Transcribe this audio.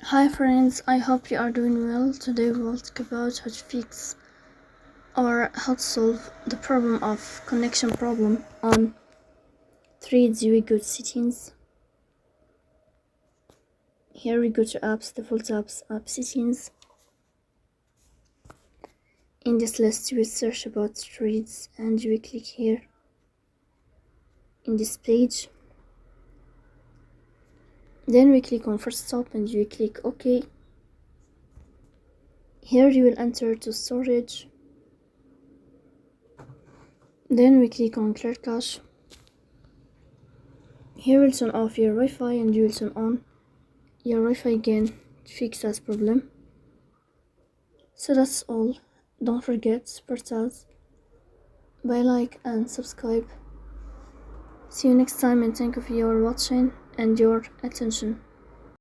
Hi friends, I hope you are doing well. Today we will talk about how to fix or how to solve the problem of connection problem on 3D we go to settings. Here we go to apps, default apps, app settings. In this list we search about threads and we click here in this page. Then we click on first stop and we click OK. Here you will enter to storage. Then we click on clear cache. Here we'll turn off your Wi-Fi and you will turn on your Wi-Fi again to fix that problem. So that's all. Don't forget to support us by like and subscribe. See you next time and thank you for your watching and your attention.